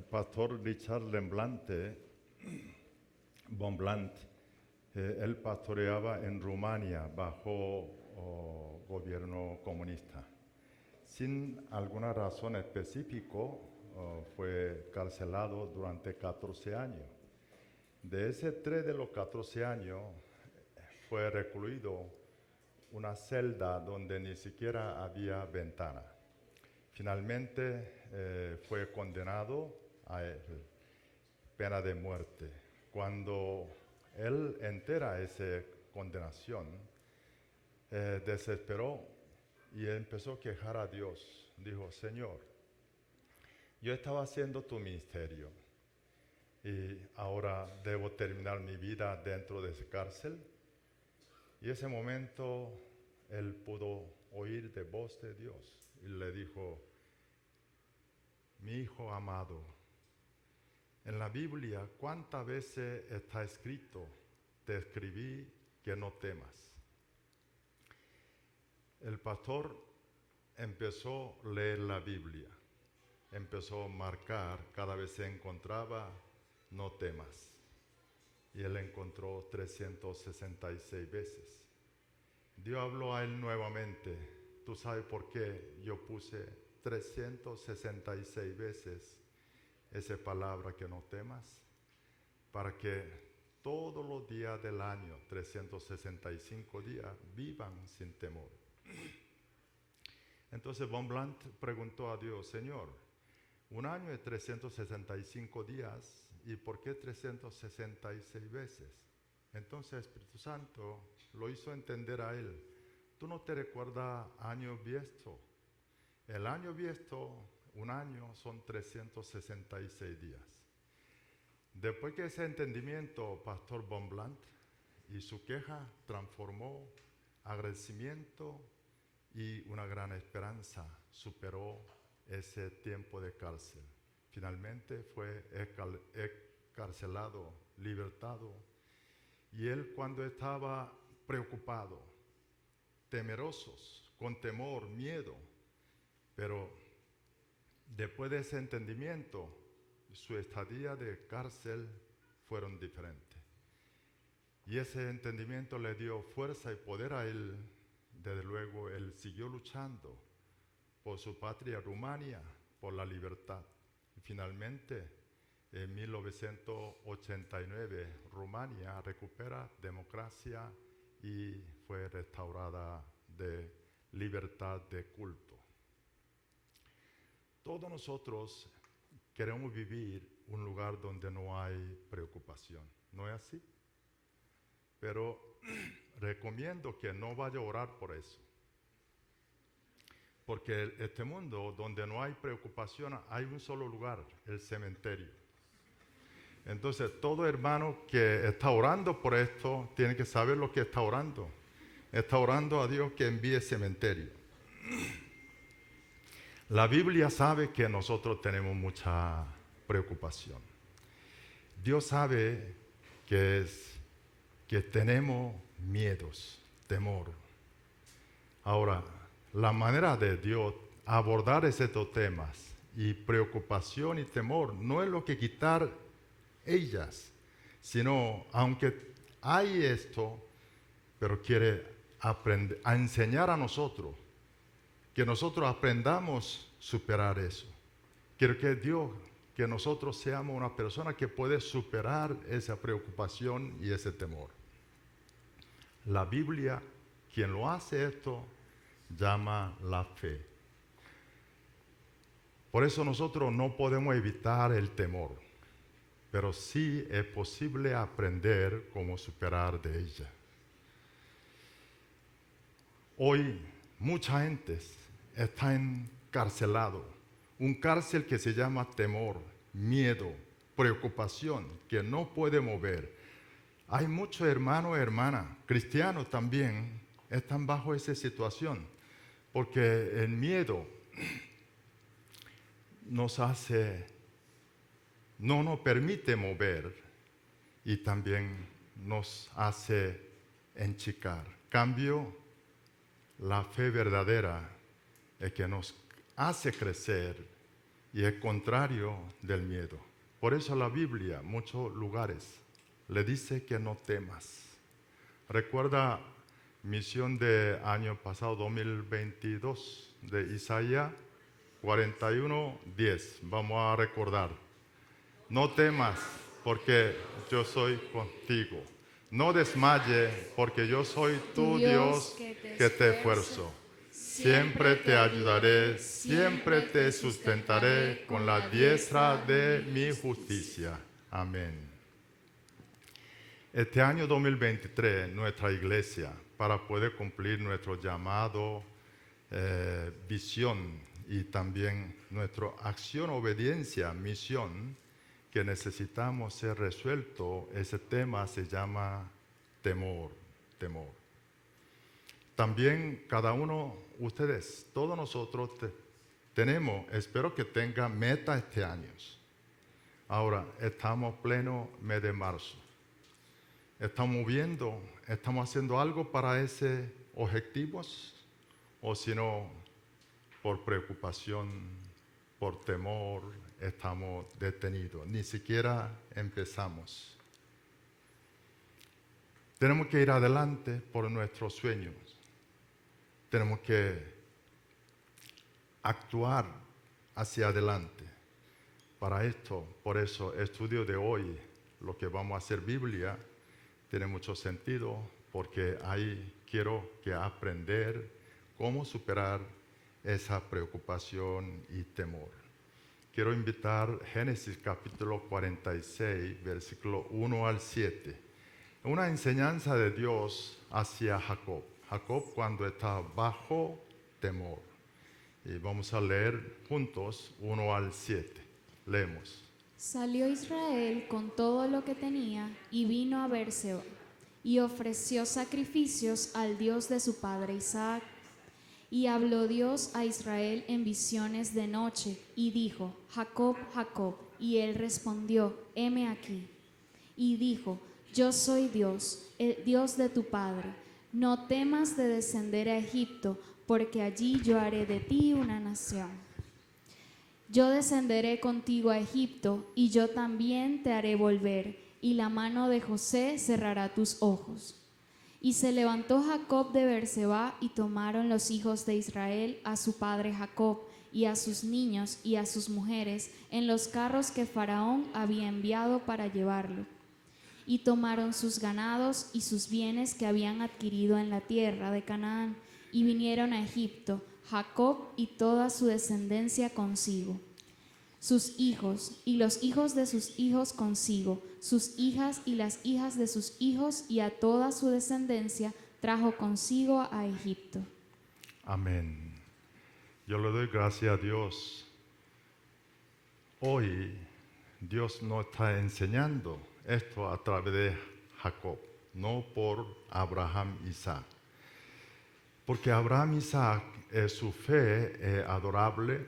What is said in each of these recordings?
Pastor Richard Bonblant, él pastoreaba en Rumania bajo gobierno comunista. Sin alguna razón específica, fue carcelado durante 14 años. De ese 3 de los 14 años, fue recluido una celda donde ni siquiera había ventana. Finalmente fue condenado a pena de muerte. Cuando él entera esa condenación, desesperó y empezó a quejar a Dios. Dijo: Señor, yo estaba haciendo tu ministerio y ahora debo terminar mi vida dentro de esa cárcel. Y ese momento él pudo oír de voz de Dios y le dijo: mi hijo amado, en la Biblia, ¿cuántas veces está escrito, te escribí que no temas? El pastor empezó a leer la Biblia, empezó a marcar cada vez que se encontraba, no temas. Y él encontró 366 veces. Dios habló a él nuevamente. ¿Tú sabes por qué yo puse 366 veces esa palabra que no temas? Para que todos los días del año, 365 días, vivan sin temor. Entonces Bonblant preguntó a Dios: Señor, un año es 365 días, ¿y por qué 366 veces? Entonces el Espíritu Santo lo hizo entender a él: ¿tú no te recuerdas año bisiesto? El año bisiesto, un año son 366 días. Después que ese entendimiento, Pastor Bonblant y su queja transformó agradecimiento y una gran esperanza, superó ese tiempo de cárcel. Finalmente fue encarcelado, libertado. Y él, cuando estaba preocupado, temerosos, con temor, miedo, pero después de ese entendimiento, su estadía de cárcel fueron diferentes. Y ese entendimiento le dio fuerza y poder a él. Desde luego, él siguió luchando por su patria, Rumania, por la libertad. Y finalmente, en 1989, Rumania recupera democracia y fue restaurada de libertad de culto. Todos nosotros queremos vivir un lugar donde no hay preocupación, ¿no es así? Pero recomiendo que no vaya a orar por eso. Porque este mundo donde no hay preocupación, hay un solo lugar, el cementerio. Entonces, todo hermano que está orando por esto, tiene que saber lo que está orando. Está orando a Dios que envíe cementerio. La Biblia sabe que nosotros tenemos mucha preocupación. Dios sabe que tenemos miedos, temor. Ahora, la manera de Dios abordar esos dos temas, y preocupación y temor, no es lo que quitar ellas, sino, aunque hay esto, pero quiere aprender a enseñar a nosotros, que nosotros aprendamos a superar eso. Quiero que Dios, que nosotros seamos una persona que puede superar esa preocupación y ese temor. La Biblia, quien lo hace esto, llama la fe. Por eso nosotros no podemos evitar el temor, pero sí es posible aprender cómo superar de ella. Hoy mucha gente está encarcelado, un cárcel que se llama temor, miedo, preocupación, que no puede mover. Hay muchos hermanos y hermanas, cristianos también, están bajo esa situación, porque el miedo no nos permite mover y también nos hace enchicar. Cambio, la fe verdadera es que nos hace crecer y es contrario del miedo. Por eso la Biblia, muchos lugares, le dice que no temas. Recuerda misión de año pasado, 2022, de Isaías 41:10. Vamos a recordar. No temas, porque yo soy contigo. No desmayes, porque yo soy tu Dios que te esfuerzo. Siempre te ayudaré, siempre te sustentaré con la diestra de mi justicia. Amén. Este año 2023, nuestra iglesia, para poder cumplir nuestro llamado, visión y también nuestra acción, obediencia, misión, que necesitamos ser resuelto, ese tema se llama temor. También cada uno, ustedes, todos nosotros tenemos, espero que tengan meta este año. Ahora, estamos pleno mes de marzo. ¿Estamos viendo, estamos haciendo algo para esos objetivos? O si no, por preocupación, por temor, estamos detenidos. Ni siquiera empezamos. Tenemos que ir adelante por nuestros sueños. Tenemos que actuar hacia adelante. Para esto, por eso, el estudio de hoy, lo que vamos a hacer Biblia, tiene mucho sentido, porque ahí quiero que aprender cómo superar esa preocupación y temor. Quiero invitar Génesis capítulo 46, versículo 1 al 7. Una enseñanza de Dios hacia Jacob. Jacob cuando está bajo temor. Y vamos a leer juntos 1 al 7. Leemos. Salió Israel con todo lo que tenía y vino a Berseba y ofreció sacrificios al Dios de su padre Isaac. Y habló Dios a Israel en visiones de noche y dijo: Jacob, Jacob. Y él respondió: heme aquí. Y dijo: yo soy Dios, el Dios de tu padre. No temas de descender a Egipto, porque allí yo haré de ti una nación. Yo descenderé contigo a Egipto, y yo también te haré volver, y la mano de José cerrará tus ojos. Y se levantó Jacob de Berseba, y tomaron los hijos de Israel a su padre Jacob, y a sus niños y a sus mujeres, en los carros que Faraón había enviado para llevarlo. Y tomaron sus ganados y sus bienes que habían adquirido en la tierra de Canaán, y vinieron a Egipto, Jacob y toda su descendencia consigo, sus hijos y los hijos de sus hijos consigo, sus hijas y las hijas de sus hijos, y a toda su descendencia trajo consigo a Egipto. Amén. Yo le doy gracias a Dios. Hoy Dios nos está enseñando esto a través de Jacob, no por Abraham y Isaac. Porque Abraham y Isaac, su fe es adorable,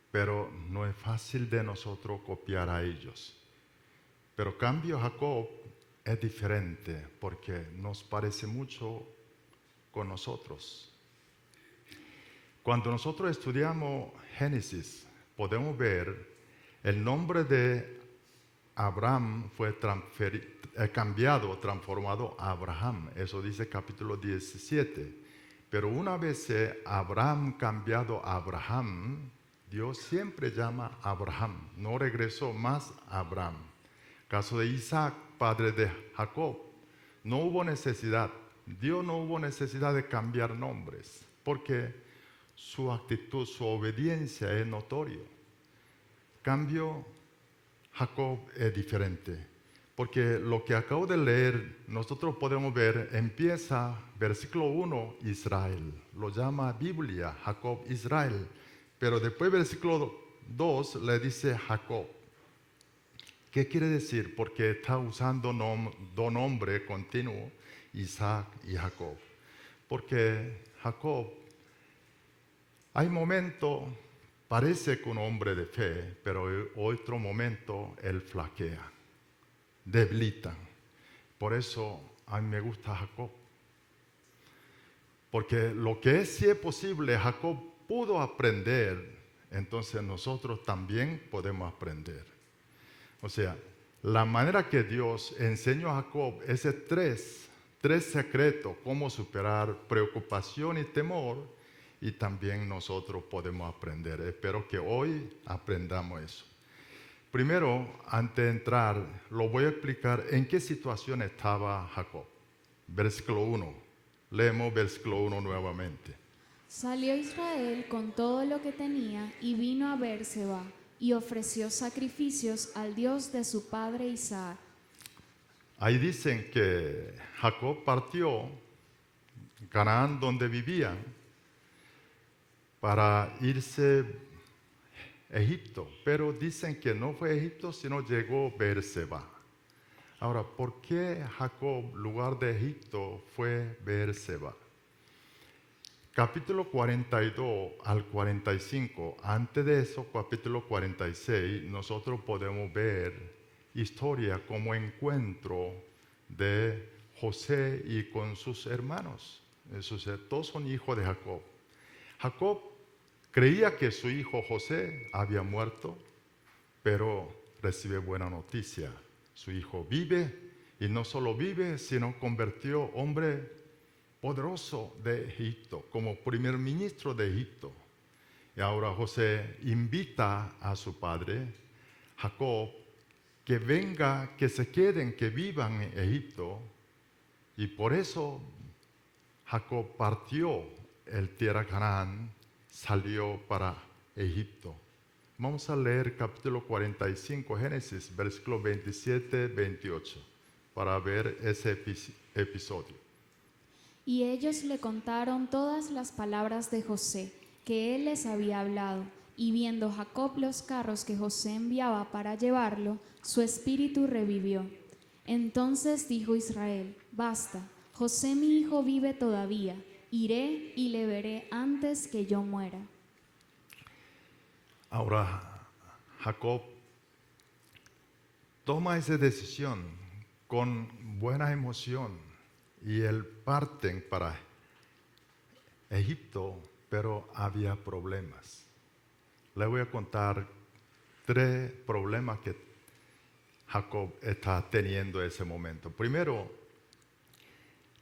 pero no es fácil de nosotros copiar a ellos. Pero cambio Jacob es diferente, porque nos parece mucho con nosotros. Cuando nosotros estudiamos Génesis, podemos ver el nombre de Abraham fue cambiado, transformado a Abraham. Eso dice capítulo 17. Pero una vez Abraham cambiado a Abraham, Dios siempre llama a Abraham. No regresó más a Abraham. Caso de Isaac, padre de Jacob, no hubo necesidad. Dios no hubo necesidad de cambiar nombres, porque su actitud, su obediencia es notorio. Cambio, Jacob es diferente, porque lo que acabo de leer, nosotros podemos ver, empieza versículo 1, Israel, lo llama Biblia, Jacob, Israel, pero después versículo 2 le dice Jacob. ¿Qué quiere decir? Porque está usando dos nombres continuos, Isaac y Jacob. Porque Jacob, hay momentos, parece que un hombre de fe, pero en otro momento él flaquea, debilita. Por eso a mí me gusta Jacob. Porque lo que sí es posible, Jacob pudo aprender entonces nosotros también podemos aprender. O sea, la manera que Dios enseñó a Jacob, ese tres secretos, cómo superar preocupación y temor, y también nosotros podemos aprender. Espero que hoy aprendamos eso. Primero, antes de entrar, lo voy a explicar en qué situación estaba Jacob. Versículo 1. Leemos versículo 1 nuevamente. Salió Israel con todo lo que tenía y vino a Beerseba y ofreció sacrificios al Dios de su padre Isaac. Ahí dicen que Jacob partió Canaán donde vivían para irse a Egipto, pero dicen que no fue Egipto, sino llegó a Beerseba. Ahora, ¿por qué Jacob, lugar de Egipto, fue Beerseba? Capítulo 42 al 45, antes de eso, capítulo 46, nosotros podemos ver historia como encuentro de José y con sus hermanos. Todos son hijos de Jacob. Jacob creía que su hijo José había muerto, pero recibe buena noticia. Su hijo vive, y no solo vive, sino convirtió hombre poderoso de Egipto, como primer ministro de Egipto. Y ahora José invita a su padre, Jacob, que venga, que se queden, que vivan en Egipto. Y por eso Jacob partió el tierra Canaán, salió para Egipto. Vamos a leer capítulo 45, Génesis, versículo 27-28, para ver ese episodio. Y ellos le contaron todas las palabras de José, que él les había hablado. Y viendo Jacob los carros que José enviaba para llevarlo, su espíritu revivió. Entonces dijo Israel: basta, José mi hijo vive todavía, iré y le veré antes que yo muera. Ahora Jacob toma esa decisión con buena emoción. Y él parten para Egipto, pero había problemas. Le voy a contar 3 problemas que Jacob está teniendo en ese momento. Primero,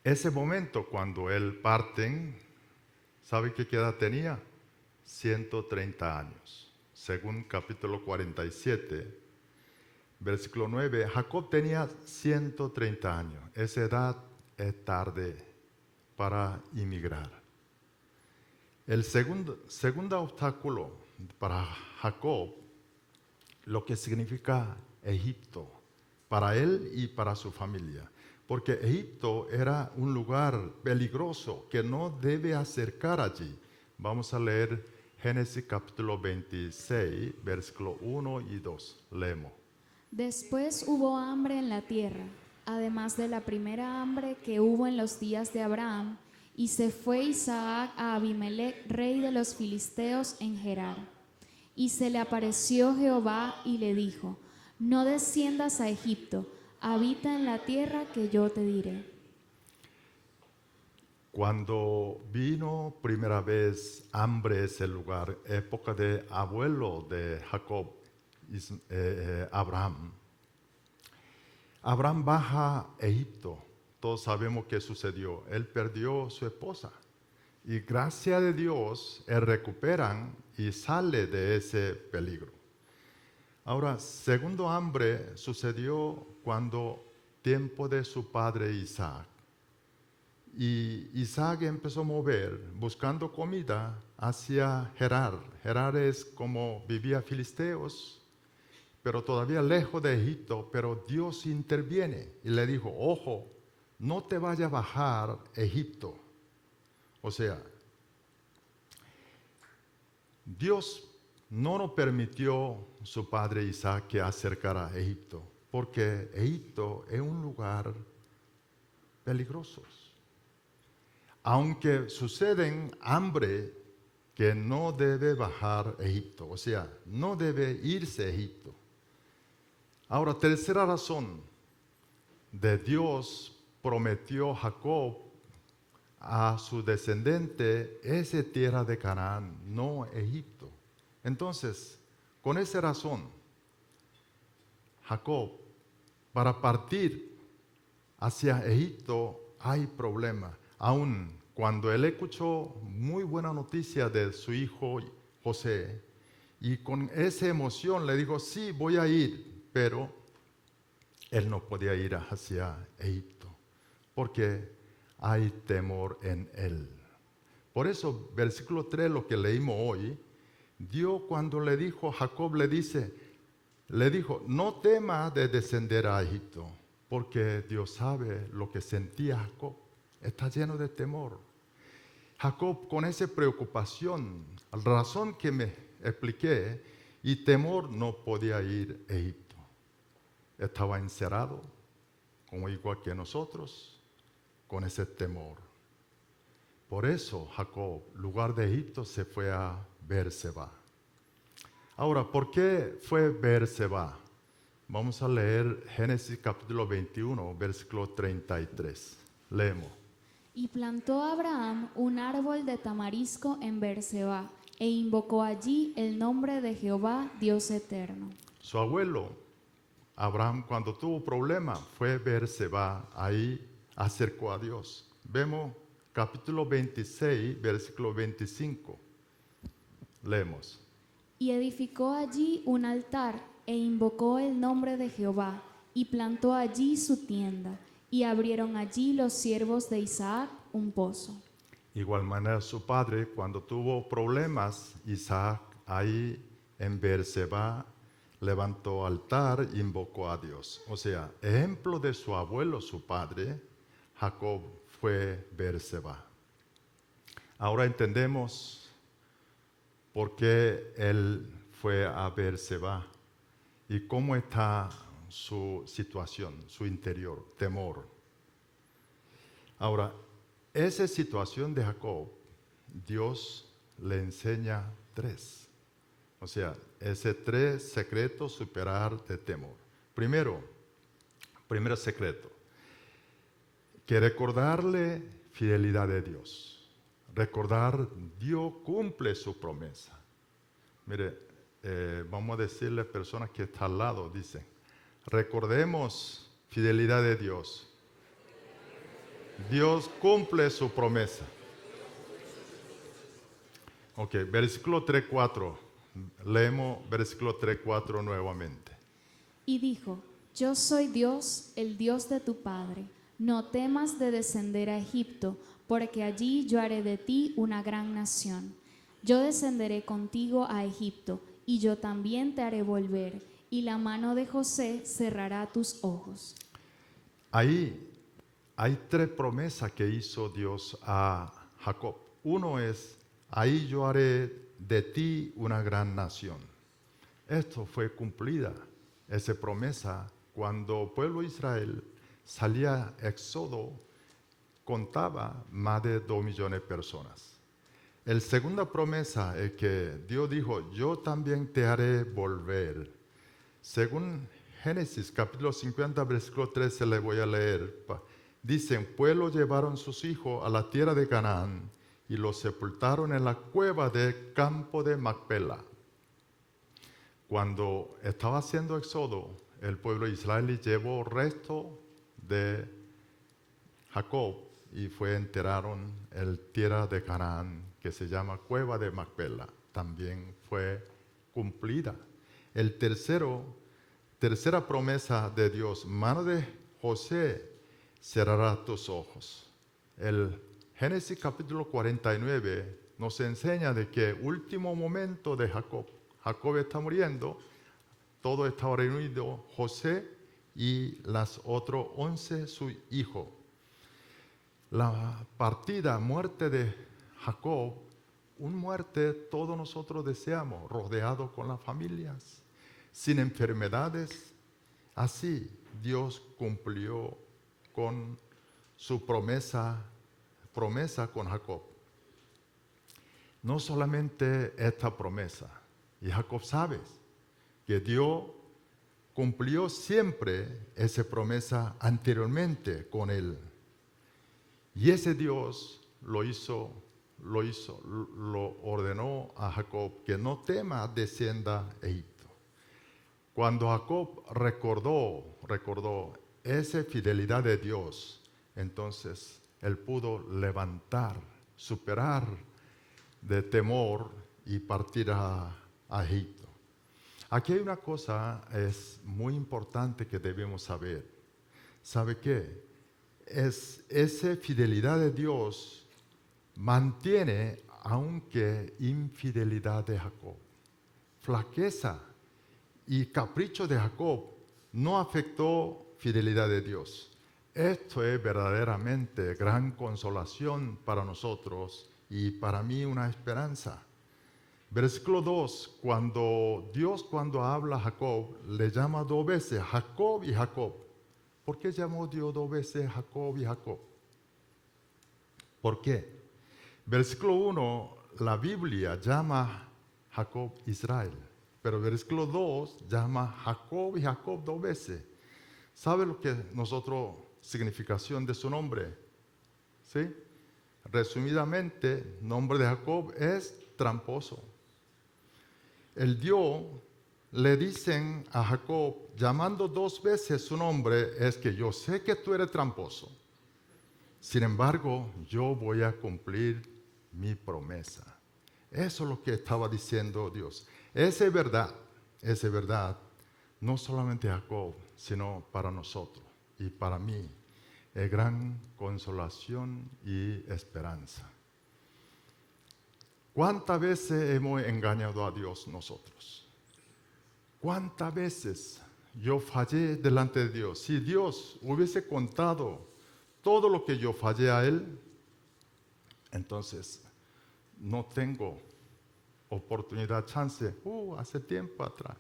ese momento cuando él parten, ¿sabe qué edad tenía? 130 años. Según capítulo 47, versículo 9, Jacob tenía 130 años. Esa edad es tarde para emigrar. El segundo obstáculo para Jacob, lo que significa Egipto, para él y para su familia. Porque Egipto era un lugar peligroso que no debe acercar allí. Vamos a leer Génesis capítulo 26, versículo 1 y 2. Leemos. Después hubo hambre en la tierra, además de la primera hambre que hubo en los días de Abraham, y se fue Isaac a Abimelech, rey de los filisteos, en Gerar. Y se le apareció Jehová y le dijo: no desciendas a Egipto, habita en la tierra que yo te diré. Cuando vino primera vez hambre a ese lugar, época de abuelo de Jacob, Abraham. Abraham baja a Egipto. Todos sabemos qué sucedió. Él perdió su esposa. Y gracias a Dios, él recuperan y sale de ese peligro. Ahora, segundo hambre sucedió cuando tiempo de su padre Isaac. Y Isaac empezó a mover, buscando comida, hacia Gerar. Gerar es como vivía filisteos, pero todavía lejos de Egipto, pero Dios interviene y le dijo: ojo, no te vaya a bajar Egipto. O sea, Dios no nos permitió su padre Isaac que acercara a Egipto, porque Egipto es un lugar peligroso. Aunque suceden hambre, que no debe bajar Egipto, o sea, no debe irse a Egipto. Ahora, tercera razón, de Dios prometió Jacob a su descendiente esa tierra de Canaán, no Egipto. Entonces, con esa razón, Jacob, para partir hacia Egipto hay problema. Aún cuando él escuchó muy buena noticia de su hijo José, y con esa emoción le dijo, sí, voy a ir, pero él no podía ir hacia Egipto, porque hay temor en él. Por eso, versículo 3, lo que leímos hoy, Dios cuando le dijo, Jacob le dijo, no temas de descender a Egipto, porque Dios sabe lo que sentía Jacob. Está lleno de temor. Jacob con esa preocupación, la razón que me expliqué, y temor no podía ir a Egipto. Estaba encerrado, como igual que nosotros, con ese temor. Por eso Jacob, lugar de Egipto, se fue a Beerseba. Ahora, ¿por qué fue Beerseba? Vamos a leer Génesis capítulo 21, versículo 33. Leemos. Y plantó Abraham un árbol de tamarisco en Beerseba, e invocó allí el nombre de Jehová, Dios eterno. Su abuelo, Abraham, cuando tuvo problemas, fue a Beerseba, ahí acercó a Dios. Vemos capítulo 26, versículo 25. Leemos. Y edificó allí un altar, e invocó el nombre de Jehová, y plantó allí su tienda, y abrieron allí los siervos de Isaac un pozo. Igual manera su padre, cuando tuvo problemas, Isaac ahí en Beerseba levantó altar e invocó a Dios. O sea, ejemplo de su abuelo, su padre, Jacob fue Beerseba. Ahora entendemos por qué él fue a Beerseba y cómo está su situación, su interior, temor. Ahora, esa situación de Jacob, Dios le enseña 3. O sea, ese 3 secretos superar de temor. Primero secreto, que recordarle fidelidad de Dios. Recordar, Dios cumple su promesa. Mire, vamos a decirle a personas que están al lado, dicen, recordemos fidelidad de Dios. Dios cumple su promesa. Ok, versículo 3:4. Leemos versículo 3:4 nuevamente. Y dijo, yo soy Dios, el Dios de tu padre. No temas de descender a Egipto, porque allí yo haré de ti una gran nación. Yo descenderé contigo a Egipto, y yo también te haré volver, y la mano de José cerrará tus ojos. Ahí hay 3 promesas que hizo Dios a Jacob. Uno es, ahí yo haré de ti una gran nación. Esto fue cumplida, esa promesa, cuando el pueblo de Israel salía a Éxodo, contaba más de 2 millones de personas. La segunda promesa es que Dios dijo, yo también te haré volver. Según Génesis capítulo 50, versículo 13, le voy a leer. Dicen, pueblo llevaron sus hijos a la tierra de Canaán y los sepultaron en la cueva del campo de Macpela. Cuando estaba haciendo éxodo, el pueblo de Israel llevó resto de Jacob y enterraron en tierra de Canaán, que se llama cueva de Macpela. También fue cumplida. Tercera promesa de Dios, mano de José cerrará tus ojos. El Génesis capítulo 49 nos enseña de que último momento de Jacob está muriendo, todo está reunido, José y las otros 11 sus hijos. La muerte de Jacob, una muerte todos nosotros deseamos, rodeado con las familias, sin enfermedades. Así Dios cumplió con su promesa con Jacob. No solamente esta promesa, y Jacob sabe que Dios cumplió siempre esa promesa anteriormente con él. Y ese Dios lo hizo lo ordenó a Jacob que no tema descienda a Egipto. Cuando Jacob recordó esa fidelidad de Dios, entonces él pudo superar de temor y partir a Egipto. Aquí hay una cosa es muy importante que debemos saber. ¿Sabe qué? Esa fidelidad de Dios mantiene aunque infidelidad de Jacob. Flaqueza y capricho de Jacob no afectó fidelidad de Dios. Esto es verdaderamente gran consolación para nosotros y para mí una esperanza. Versículo 2, cuando Dios habla a Jacob, le llama dos veces Jacob y Jacob. ¿Por qué llamó Dios dos veces Jacob y Jacob? ¿Por qué? Versículo 1, la Biblia llama Jacob Israel, pero versículo 2 llama Jacob y Jacob dos veces. ¿Sabe lo que significación de su nombre? ¿Sí? Resumidamente, nombre de Jacob es tramposo. El Dios le dicen a Jacob, llamando dos veces su nombre, es que yo sé que tú eres tramposo. Sin embargo, yo voy a cumplir mi promesa. Eso es lo que estaba diciendo Dios. Esa es verdad, no solamente Jacob, sino para nosotros y para mí. Es gran consolación y esperanza. ¿Cuántas veces hemos engañado a Dios nosotros? ¿Cuántas veces yo fallé delante de Dios? Si Dios hubiese contado todo lo que yo fallé a Él, entonces no tengo oportunidad, chance, hace tiempo atrás.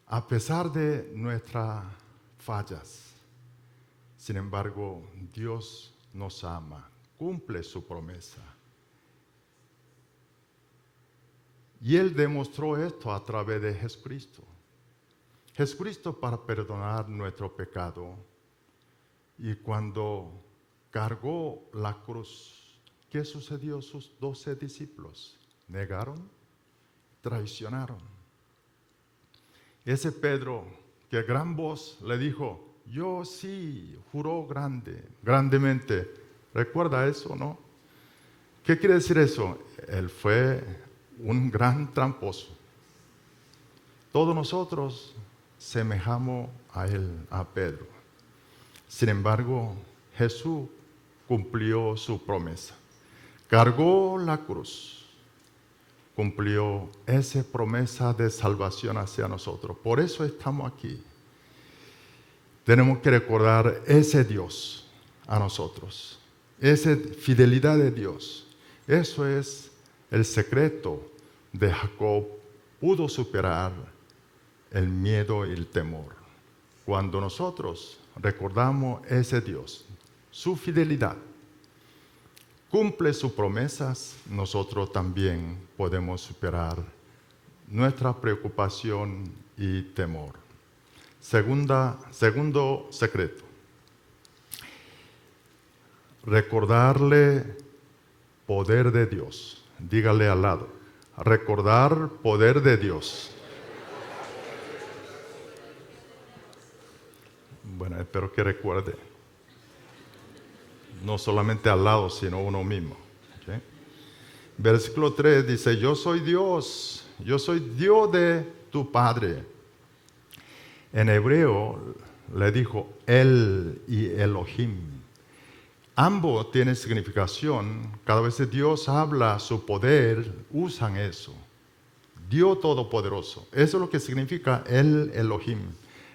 A pesar de nuestras fallas, sin embargo, Dios nos ama, cumple su promesa. Y Él demostró esto a través de Jesucristo. Jesucristo para perdonar nuestro pecado. Y cuando cargó la cruz, ¿qué sucedió? Sus 12 discípulos negaron, traicionaron. Ese Pedro, que gran voz le dijo, yo sí, juró grandemente. ¿Recuerda eso, no? ¿Qué quiere decir eso? Él fue un gran tramposo. Todos nosotros semejamos a él, a Pedro. Sin embargo, Jesús cumplió su promesa. Cargó la cruz. Cumplió esa promesa de salvación hacia nosotros. Por eso estamos aquí. Tenemos que recordar ese Dios a nosotros. Esa fidelidad de Dios. Eso es el secreto de Jacob. Pudo superar el miedo y el temor. Cuando nosotros recordamos ese Dios, su fidelidad, cumple sus promesas, nosotros también podemos superar nuestra preocupación y temor. Segundo secreto, recordarle poder de Dios. Dígale al lado, recordar poder de Dios. Bueno, espero que recuerde. No solamente al lado, sino uno mismo. ¿Okay? Versículo 3 dice, yo soy Dios de tu Padre. En hebreo le dijo El y Elohim. Ambos tienen significación. Cada vez que Dios habla su poder, usan eso. Dios Todopoderoso. Eso es lo que significa El Elohim.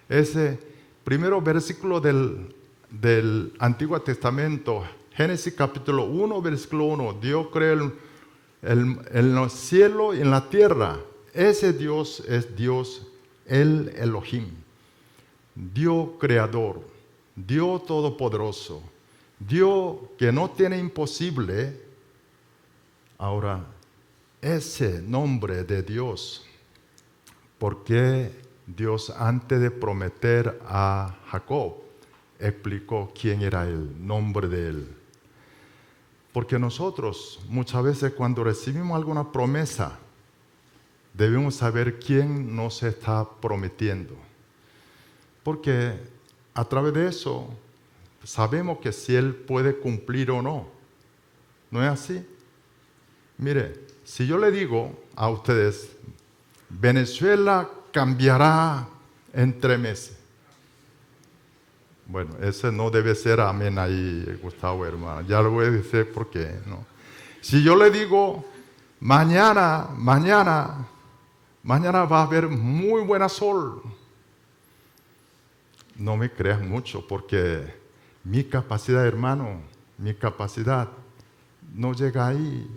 Ese primero versículo del Antiguo Testamento, Génesis capítulo 1, versículo 1, Dios creó en los cielos y en la tierra. Ese Dios es Dios, el Elohim. Dios creador, Dios todopoderoso, Dios que no tiene imposible. Ahora, ese nombre de Dios, ¿por qué Dios antes de prometer a Jacob explicó quién era él, nombre de él? Porque nosotros muchas veces cuando recibimos alguna promesa, debemos saber quién nos está prometiendo. Porque a través de eso sabemos que si Él puede cumplir o no. ¿No es así? Mire, si yo le digo a ustedes, Venezuela cambiará en 3 meses. Bueno, ese no debe ser amén ahí, Gustavo, hermano. Ya lo voy a decir por qué, ¿no? Si yo le digo, mañana va a haber muy buena sol. No me creas mucho porque mi capacidad, hermano, mi capacidad no llega ahí.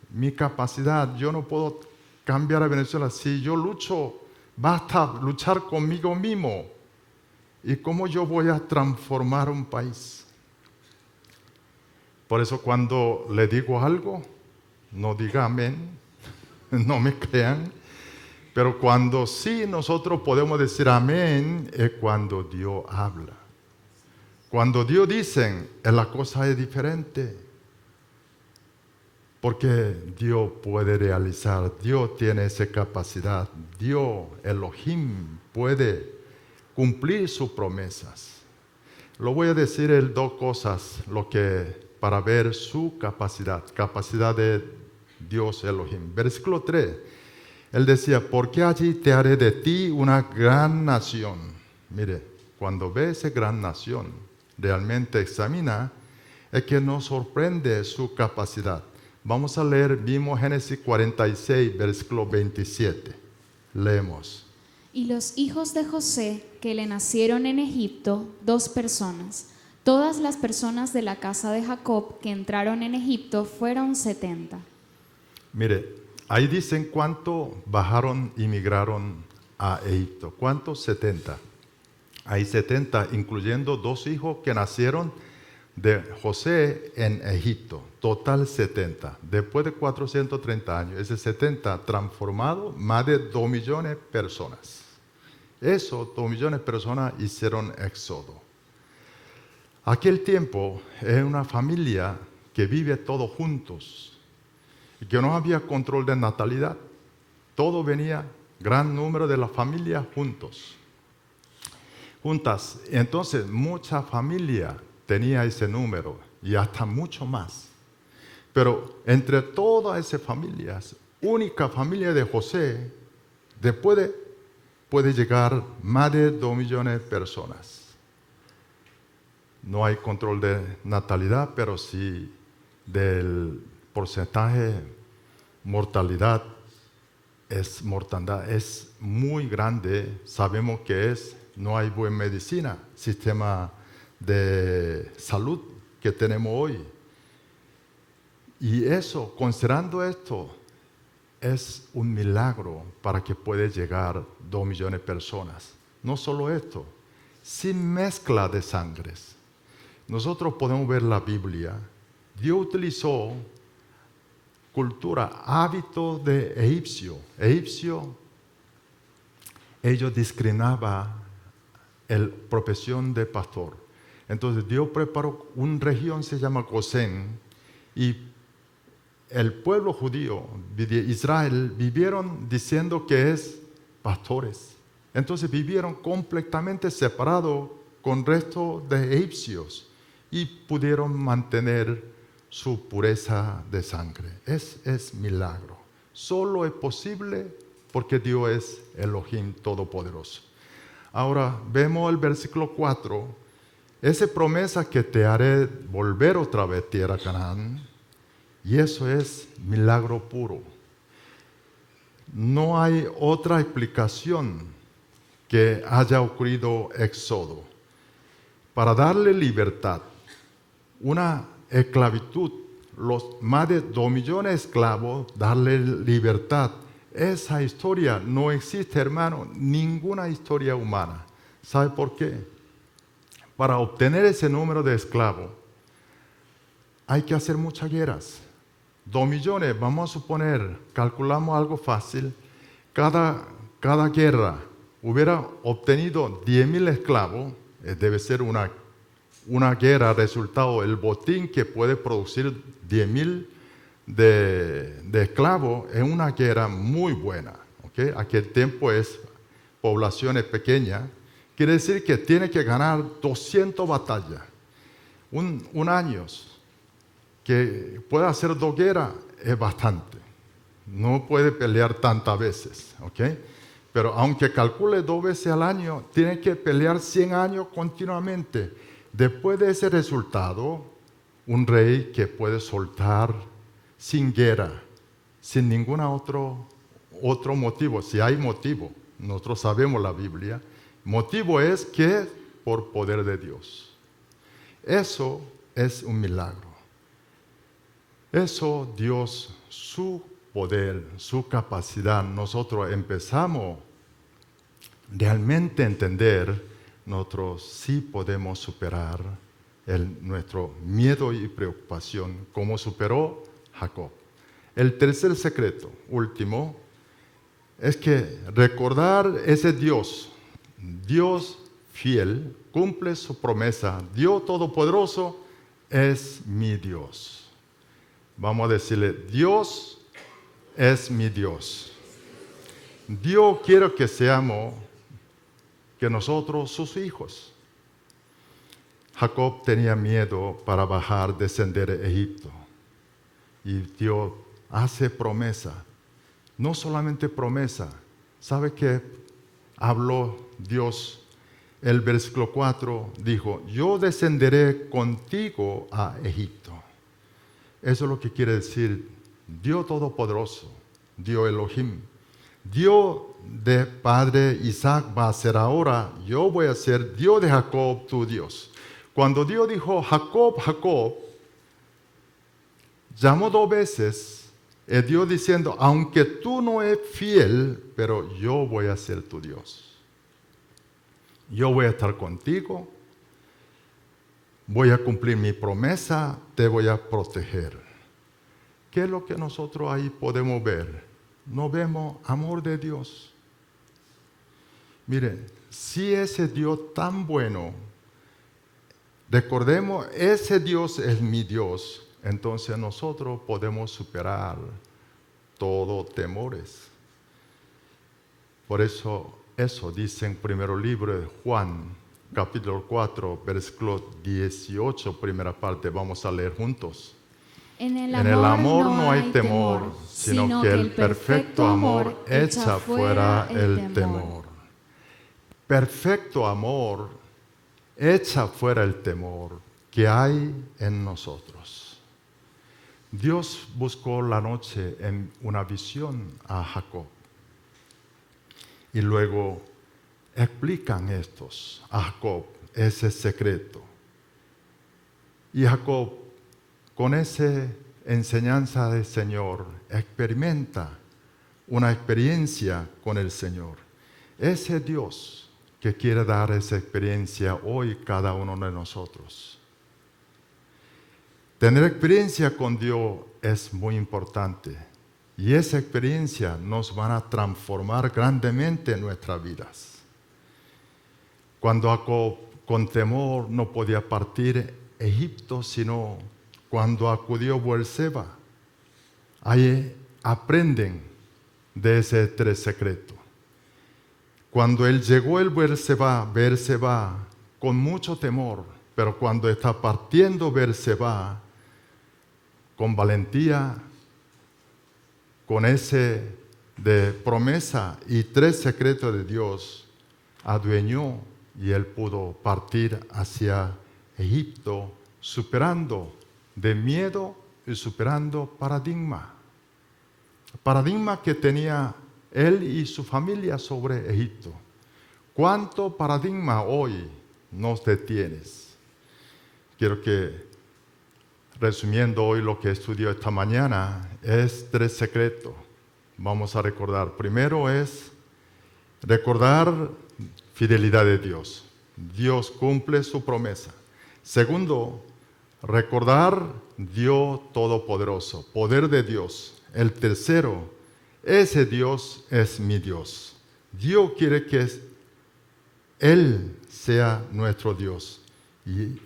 Mi capacidad, yo no puedo cambiar a Venezuela. Si yo lucho, basta luchar conmigo mismo. ¿Y cómo yo voy a transformar un país? Por eso cuando le digo algo, no diga amén, no me crean. Pero cuando sí nosotros podemos decir amén, es cuando Dios habla. Cuando Dios dice, la cosa es diferente. Porque Dios puede realizar, Dios tiene esa capacidad. Dios, Elohim, puede cumplir sus promesas. Lo voy a decir en 2 cosas, para ver su capacidad de Dios Elohim. Versículo 3, Él decía, porque allí te haré de ti una gran nación. Mire, cuando ve esa gran nación, realmente examina, es que nos sorprende su capacidad. Vamos a leer, vimos Génesis 46, versículo 27. Leemos. Y los hijos de José que le nacieron en Egipto, 2 personas. Todas las personas de la casa de Jacob que entraron en Egipto fueron 70. Mire, ahí dicen cuánto bajaron y migraron a Egipto. ¿Cuántos? 70. Hay 70, incluyendo 2 hijos que nacieron de José en Egipto. Total 70. Después de 430 años, ese 70 transformado, más de 2 millones de personas. Eso, 2 millones de personas hicieron éxodo. Aquel tiempo es una familia que vive todos juntos y que no había control de natalidad. Todo venía, gran número de la familia juntas. Entonces, mucha familia tenía ese número y hasta mucho más. Pero entre todas esas familias, única familia de José, después puede llegar más de 2 millones de personas. No hay control de natalidad, pero sí del porcentaje mortalidad es muy grande. Sabemos que no hay buena medicina, sistema de salud que tenemos hoy. Y eso, considerando esto, es un milagro para que pueda llegar 2 millones de personas. No solo esto, sin mezcla de sangres. Nosotros podemos ver la Biblia. Dios utilizó cultura, hábitos de egipcio. Ellos discriminaban la profesión de pastor. Entonces Dios preparó una región, se llama Gosén, y el pueblo judío de Israel vivieron diciendo que es pastores. Entonces vivieron completamente separados con el resto de egipcios y pudieron mantener su pureza de sangre. Es milagro. Solo es posible porque Dios es Elohim Todopoderoso. Ahora vemos el versículo 4. Esa promesa que te haré volver otra vez tierra Canaán. Y eso es milagro puro. No hay otra explicación que haya ocurrido éxodo. Para darle libertad, una esclavitud, los más de 2 millones de esclavos, darle libertad. Esa historia no existe, hermano, ninguna historia humana. ¿Sabe por qué? Para obtener ese número de esclavos, hay que hacer muchas guerras. 2 millones, vamos a suponer, calculamos algo fácil, cada guerra hubiera obtenido 10,000 esclavos, debe ser una una guerra resultado, el botín que puede producir 10,000 de esclavos es una guerra muy buena. ¿Okay? Aquel tiempo es poblaciones pequeñas. Quiere decir que tiene que ganar 200 batallas. Un año que pueda hacer 2 guerras es bastante. No puede pelear tantas veces. ¿Okay? Pero aunque calcule 2 veces al año, tiene que pelear 100 años continuamente. Después de ese resultado, un rey que puede soltar sin guerra, sin ningún otro motivo. Si hay motivo, nosotros sabemos la Biblia, motivo es que por poder de Dios. Eso es un milagro. Eso Dios, su poder, su capacidad, nosotros empezamos realmente a entender, nosotros sí podemos superar nuestro miedo y preocupación, como superó Jacob. El tercer secreto, último, es que recordar ese Dios fiel, cumple su promesa, Dios todopoderoso es mi Dios. Vamos a decirle, Dios es mi Dios. Dios quiere que seamos, que nosotros sus hijos. Jacob tenía miedo para bajar, descender a Egipto. Y Dios hace promesa. No solamente promesa. ¿Sabe qué habló Dios? El versículo 4 dijo, yo descenderé contigo a Egipto. Eso es lo que quiere decir Dios Todopoderoso, Dios Elohim. Dios de padre Isaac va a ser ahora, yo voy a ser Dios de Jacob, tu Dios. Cuando Dios dijo, Jacob, Jacob, llamó 2 veces, es Dios diciendo, aunque tú no eres fiel, pero yo voy a ser tu Dios. Yo voy a estar contigo, voy a cumplir mi promesa, te voy a proteger. ¿Qué es lo que nosotros ahí podemos ver? No vemos amor de Dios. Miren, si ese Dios tan bueno, recordemos, ese Dios es mi Dios, entonces nosotros podemos superar todo temores. Por eso dice en primer libro de Juan, capítulo 4, versículo 18, primera parte, vamos a leer juntos. En el amor no hay temor, sino que el perfecto amor echa fuera el temor. Perfecto amor echa fuera el temor que hay en nosotros. Dios buscó la noche en una visión a Jacob. Y luego explican estos a Jacob ese secreto. Y Jacob, con esa enseñanza del Señor, experimenta una experiencia con el Señor. Ese Dios que quiere dar esa experiencia hoy cada uno de nosotros. Tener experiencia con Dios es muy importante. Y esa experiencia nos va a transformar grandemente en nuestras vidas. Cuando Jacob con temor no podía partir Egipto, sino cuando acudió Beerseba, ahí aprenden de ese 3 secreto. Cuando él llegó el Beerseba con mucho temor, pero cuando está partiendo Beerseba con valentía, con ese de promesa y 3 secretos de Dios, adueñó y él pudo partir hacia Egipto, superando de miedo y superando paradigma. Paradigma que tenía él y su familia sobre Egipto. ¿Cuánto paradigma hoy nos detienes? Quiero que, resumiendo hoy lo que estudió esta mañana, es 3 secretos. Vamos a recordar. Primero es recordar fidelidad de Dios. Dios cumple su promesa. Segundo, recordar Dios Todopoderoso, poder de Dios. El tercero, ese Dios es mi Dios. Dios quiere que Él sea nuestro Dios. Y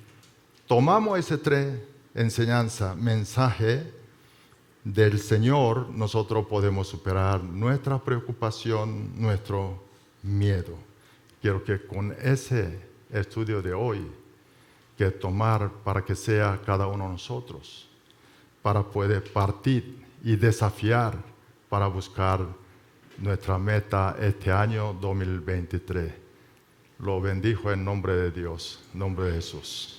tomamos ese tres enseñanza, mensaje del Señor, nosotros podemos superar nuestra preocupación, nuestro miedo. Quiero que con ese estudio de hoy, que tomar para que sea cada uno de nosotros, para poder partir y desafiar para buscar nuestra meta este año 2023. Lo bendijo en nombre de Dios, en nombre de Jesús.